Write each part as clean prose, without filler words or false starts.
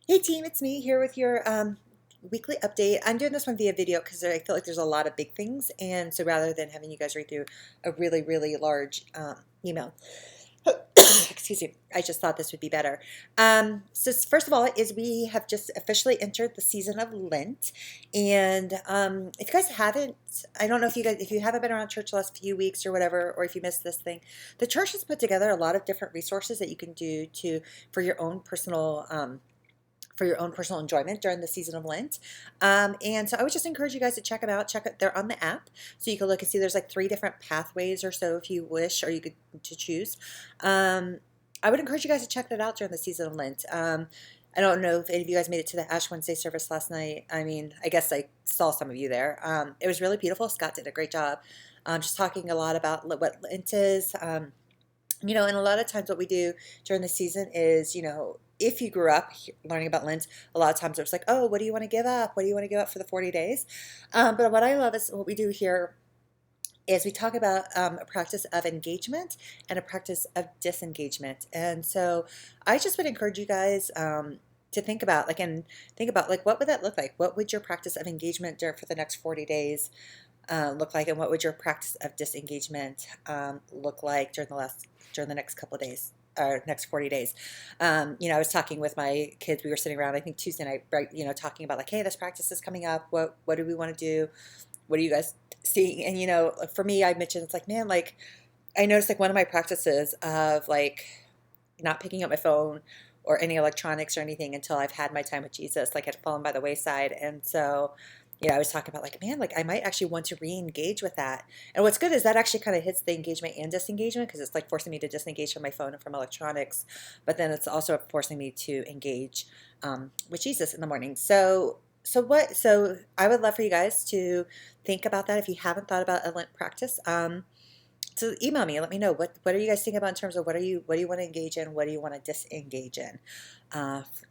Hey team, it's me here with your weekly update. I'm doing this one via video because I feel like there's a lot of big things, and so rather than having you guys read through a really large email, excuse me, I just thought this would be better. So first of all, is we have just officially entered the season of Lent, and if you guys haven't, I don't know if you haven't been around church the last few weeks or whatever, or if you missed this thing, the church has put together a lot of different resources that you can do for your own personal. For your own personal enjoyment during the season of Lent. And so I would just encourage you guys to check them out. Check it, they're on the app. So you can look and see there's like 3 different pathways or so if you wish, or you could to choose. I would encourage you guys to check that out during the season of Lent. I don't know if any of you guys made it to the Ash Wednesday service last night. I mean, I guess I saw some of you there. It was really beautiful. Scott did a great job. Just talking a lot about what Lent is. And a lot of times what we do during the season is, if you grew up learning about Lent, a lot of times it's like, oh, what do you want to give up? What do you want to give up for the 40 days? But what I love is what we do here is we talk about a practice of engagement and a practice of disengagement. And so I just would encourage you guys to think about what would that look like? What would your practice of engagement for the next 40 days look like, and what would your practice of disengagement look like during the next couple of days or next 40 days? I was talking with my kids. We were sitting around, I think Tuesday night, right? Talking about like, hey, this practice is coming up. What do we want to do? What are you guys seeing? And for me, I mentioned it's like, man, like I noticed like one of my practices of like not picking up my phone or any electronics or anything until I've had my time with Jesus, like had fallen by the wayside. And so I was talking about like, man, like I might actually want to re-engage with that. And what's good is that actually kind of hits the engagement and disengagement, because it's like forcing me to disengage from my phone and from electronics, but then it's also forcing me to engage with Jesus in the morning. So I would love for you guys to think about that if you haven't thought about a Lent practice. So email me and let me know what are you guys thinking about in terms of what do you want to engage in, what do you want to disengage in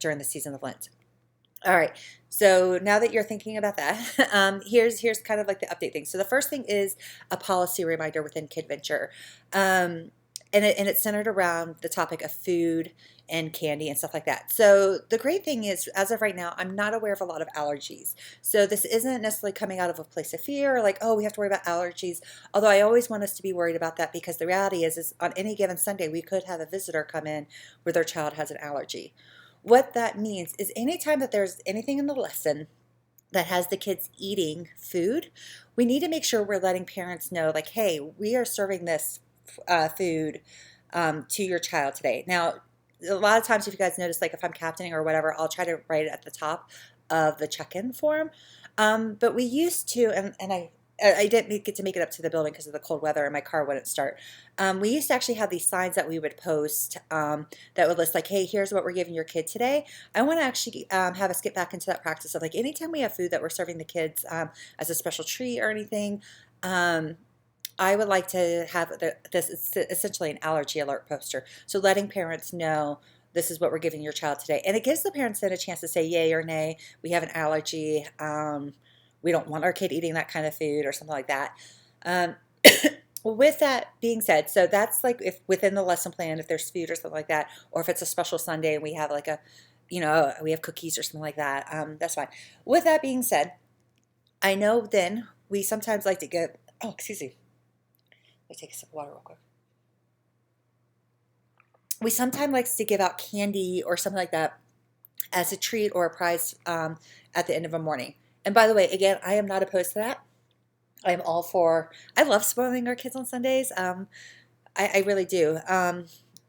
during the season of Lent. All right. So now that you're thinking about that, here's kind of like the update thing. So the first thing is a policy reminder within KidVenture, and it's centered around the topic of food and candy and stuff like that. So the great thing is, as of right now, I'm not aware of a lot of allergies. So this isn't necessarily coming out of a place of fear, or like, oh, we have to worry about allergies. Although I always want us to be worried about that, because the reality is on any given Sunday, we could have a visitor come in where their child has an allergy. What that means is anytime that there's anything in the lesson that has the kids eating food, we need to make sure we're letting parents know, like, hey, we are serving this food to your child today. Now, a lot of times, if you guys notice, like if I'm captaining or whatever, I'll try to write it at the top of the check-in form. But we used to, and I didn't get to make it up to the building because of the cold weather and my car wouldn't start. We used to actually have these signs that we would post that would list like, hey, here's what we're giving your kid today. I want to actually have us get back into that practice of like anytime we have food that we're serving the kids as a special treat or anything, I would like to have this essentially an allergy alert poster. So letting parents know this is what we're giving your child today. And it gives the parents then a chance to say yay or nay. We have an allergy. We don't want our kid eating that kind of food or something like that. With that being said, so that's like if within the lesson plan, if there's food or something like that, or if it's a special Sunday and we have like we have cookies or something like that, that's fine. With that being said, I know then we sometimes like to get, oh, excuse me. Let me take a sip of water real quick. We sometimes like to give out candy or something like that as a treat or a prize at the end of a morning. And by the way, again, I am not opposed to that. I am all for, I love spoiling our kids on Sundays. I really do.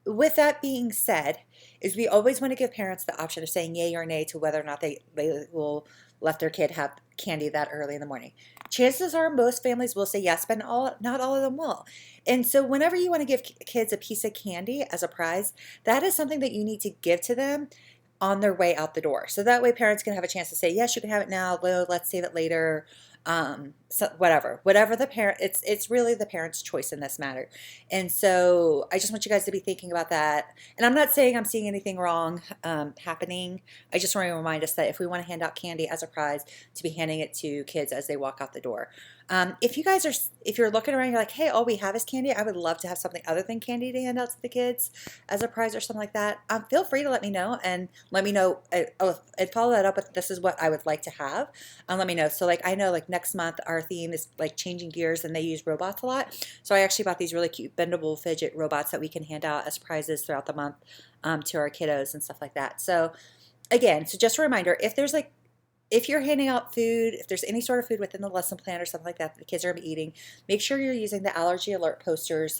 With that being said, is we always want to give parents the option of saying yay or nay to whether or not they will let their kid have candy that early in the morning. Chances are most families will say yes, but not all of them will. And so whenever you want to give kids a piece of candy as a prize, that is something that you need to give to them on their way out the door. So that way parents can have a chance to say, yes, you can have it now, let's save it later. So whatever the parent, it's really the parent's choice in this matter. And so I just want you guys to be thinking about that. And I'm not saying I'm seeing anything wrong happening. I just want to remind us that if we want to hand out candy as a prize, to be handing it to kids as they walk out the door. If you're looking around, you're like, hey, all we have is candy. I would love to have something other than candy to hand out to the kids as a prize or something like that. Feel free to let me know and let me know and follow that up with this is what I would like to have. Let me know. So like I know like next month our theme is like changing gears and they use robots a lot. So I actually bought these really cute bendable fidget robots that we can hand out as prizes throughout the month to our kiddos and stuff like that. So again, so just a reminder, if you're handing out food, if there's any sort of food within the lesson plan or something like that the kids are going to be eating, make sure you're using the allergy alert posters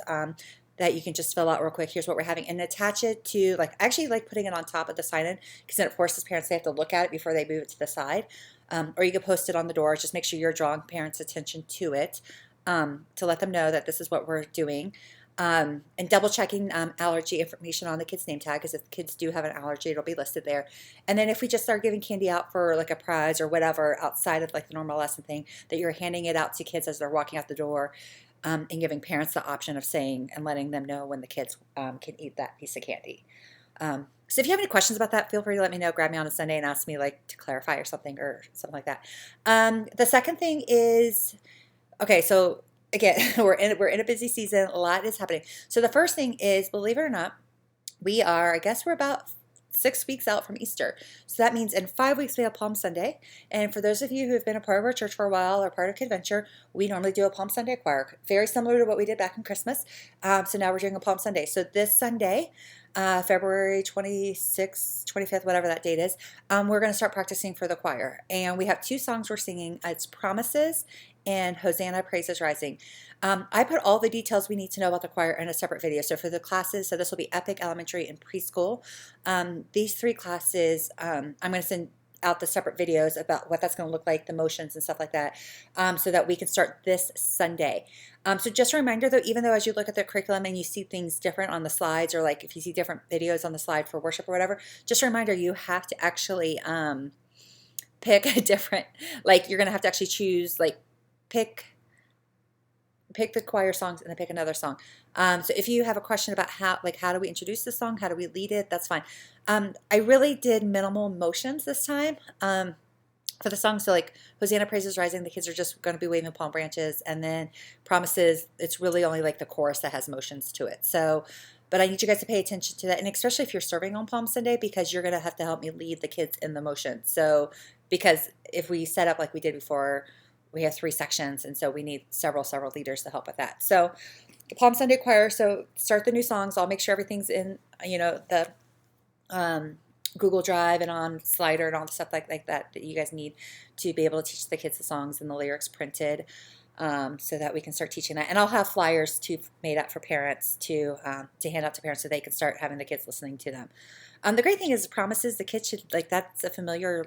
that you can just fill out real quick. Here's what we're having, and attach it to, like, I actually like putting it on top of the sign-in because then it forces parents, they have to look at it before they move it to the side. Or you can post it on the door. Just make sure you're drawing parents' attention to it to let them know that this is what we're doing. And double checking allergy information on the kid's name tag, because if the kids do have an allergy, it'll be listed there. And then if we just start giving candy out for like a prize or whatever outside of like the normal lesson thing, that you're handing it out to kids as they're walking out the door, and giving parents the option of saying and letting them know when the kids can eat that piece of candy. So if you have any questions about that, feel free to let me know. Grab me on a Sunday and ask me like to clarify or something like that. The second thing is, okay, so again, we're in a busy season. A lot is happening. So the first thing is, believe it or not, I guess we're about 6 weeks out from Easter. So that means in 5 weeks we have Palm Sunday. And for those of you who have been a part of our church for a while or part of Kidventure, we normally do a Palm Sunday choir, very similar to what we did back in Christmas. So now we're doing a Palm Sunday. So this Sunday, February 26th, 25th, whatever that date is, we're going to start practicing for the choir. And we have 2 songs we're singing. It's Promises and Hosanna, Praise is Rising. I put all the details we need to know about the choir in a separate video. So for the classes, so this will be Epic, Elementary, and Preschool. These 3 classes, I'm going to send out the separate videos about what that's going to look like, the motions and stuff like that, so that we can start this Sunday. So just a reminder though, even though as you look at the curriculum and you see things different on the slides, or like if you see different videos on the slide for worship or whatever, just a reminder, you have to actually pick a different, like you're going to have to actually choose, like pick the choir songs and then pick another song. So if you have a question about how do we introduce the song, how do we lead it, that's fine. I really did minimal motions this time for the song. So like Hosanna, Praise is Rising, the kids are just going to be waving palm branches, and then Promises, it's really only like the chorus that has motions to it. So, but I need you guys to pay attention to that, and especially if you're serving on Palm Sunday, because you're going to have to help me lead the kids in the motion. So because if we set up like we did before, we have 3 sections, and so we need several leaders to help with that. So the Palm Sunday choir, so start the new songs. I'll make sure everything's in, the Google Drive and on Slider and all the stuff like that you guys need to be able to teach the kids the songs and the lyrics printed, so that we can start teaching that. And I'll have flyers too made up for parents to hand out to parents so they can start having the kids listening to them. The great thing is Promises, the kids should, like, that's a familiar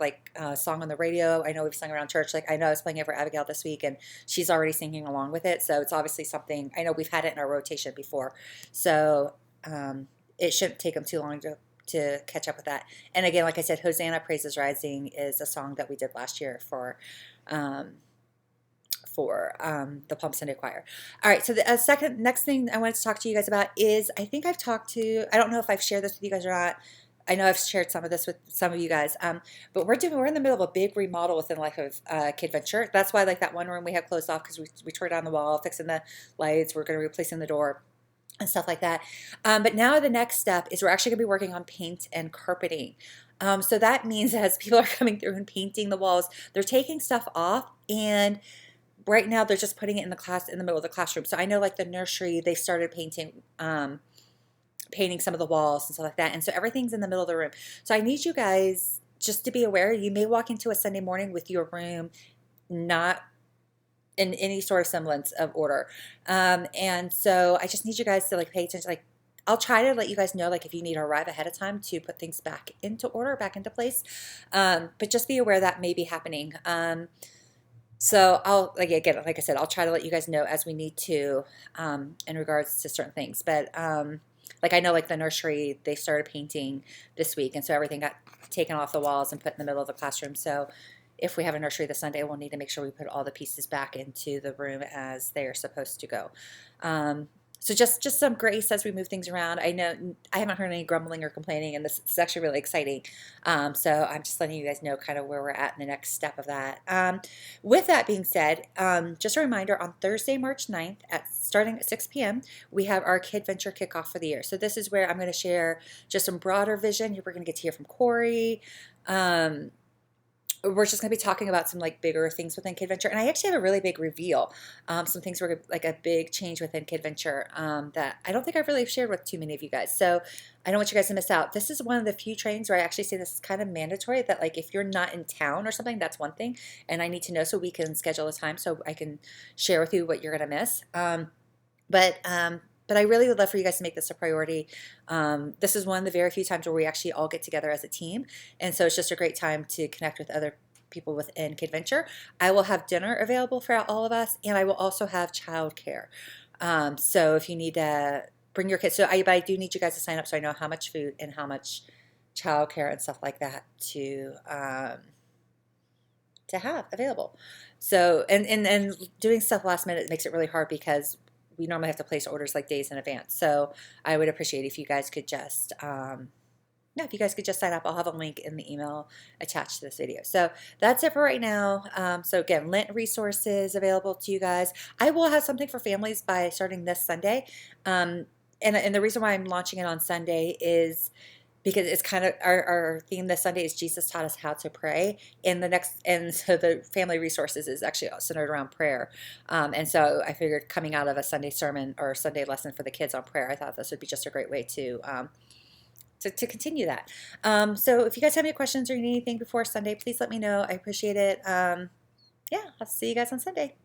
song on the radio. I know we've sung around church. Like I know I was playing it for Abigail this week and she's already singing along with it. So it's obviously something, I know we've had it in our rotation before. So it shouldn't take them too long to catch up with that. And again, like I said, Hosanna, Praise is Rising is a song that we did last year for the Palm Sunday choir. All right, so the next thing I wanted to talk to you guys about is, I think I don't know if I've shared this with you guys or not. I know I've shared some of this with some of you guys, but we're in the middle of a big remodel within Life of Kidventure. That's why like that one room we had closed off, because we tore down the wall, fixing the lights, we're going to replacing the door and stuff like that. But now the next step is we're actually going to be working on paint and carpeting. So that means as people are coming through and painting the walls, they're taking stuff off, and right now they're just putting it in the middle of the classroom. So I know like the nursery, they started painting some of the walls and stuff like that. And so everything's in the middle of the room. So I need you guys just to be aware, you may walk into a Sunday morning with your room not in any sort of semblance of order. And so I just need you guys to like pay attention. Like I'll try to let you guys know, like if you need to arrive ahead of time to put things back into order, back into place. But just be aware that may be happening. So I'll, like I said, I'll try to let you guys know as we need to in regards to certain things. But like I know like the nursery, they started painting this week, and so everything got taken off the walls and put in the middle of the classroom. So if we have a nursery this Sunday, we'll need to make sure we put all the pieces back into the room as they are supposed to go. So just some grace as we move things around. I know I haven't heard any grumbling or complaining, and this is actually really exciting. So I'm just letting you guys know kind of where we're at in the next step of that. With that being said, just a reminder, on Thursday, March 9th, starting at 6 p.m., we have our KidVenture kickoff for the year. So this is where I'm going to share just some broader vision. We're going to get to hear from Corey. We're just going to be talking about some like bigger things within KidVenture, and I actually have a really big reveal. Some things were like a big change within KidVenture that I don't think I've really shared with too many of you guys. So I don't want you guys to miss out. This is one of the few trainings where I actually say this is kind of mandatory, that like if you're not in town or something, that's one thing, and I need to know so we can schedule a time so I can share with you what you're going to miss. But I really would love for you guys to make this a priority. This is one of the very few times where we actually all get together as a team. And so it's just a great time to connect with other people within KidVenture. I will have dinner available for all of us, and I will also have childcare. So if you need to bring your kids, but I do need you guys to sign up so I know how much food and how much childcare and stuff like that to have available. So, and doing stuff last minute makes it really hard because we normally have to place orders like days in advance. So I would appreciate if you guys could just, if you guys could just sign up. I'll have a link in the email attached to this video. So that's it for right now. So again, Lent resources available to you guys. I will have something for families by starting this Sunday. And the reason why I'm launching it on Sunday is because it's kind of our theme this Sunday is Jesus taught us how to pray. And so the family resources is actually centered around prayer. And so I figured coming out of a Sunday sermon or Sunday lesson for the kids on prayer, I thought this would be just a great way to continue that. So if you guys have any questions or you need anything before Sunday, please let me know. I appreciate it. Yeah, I'll see you guys on Sunday.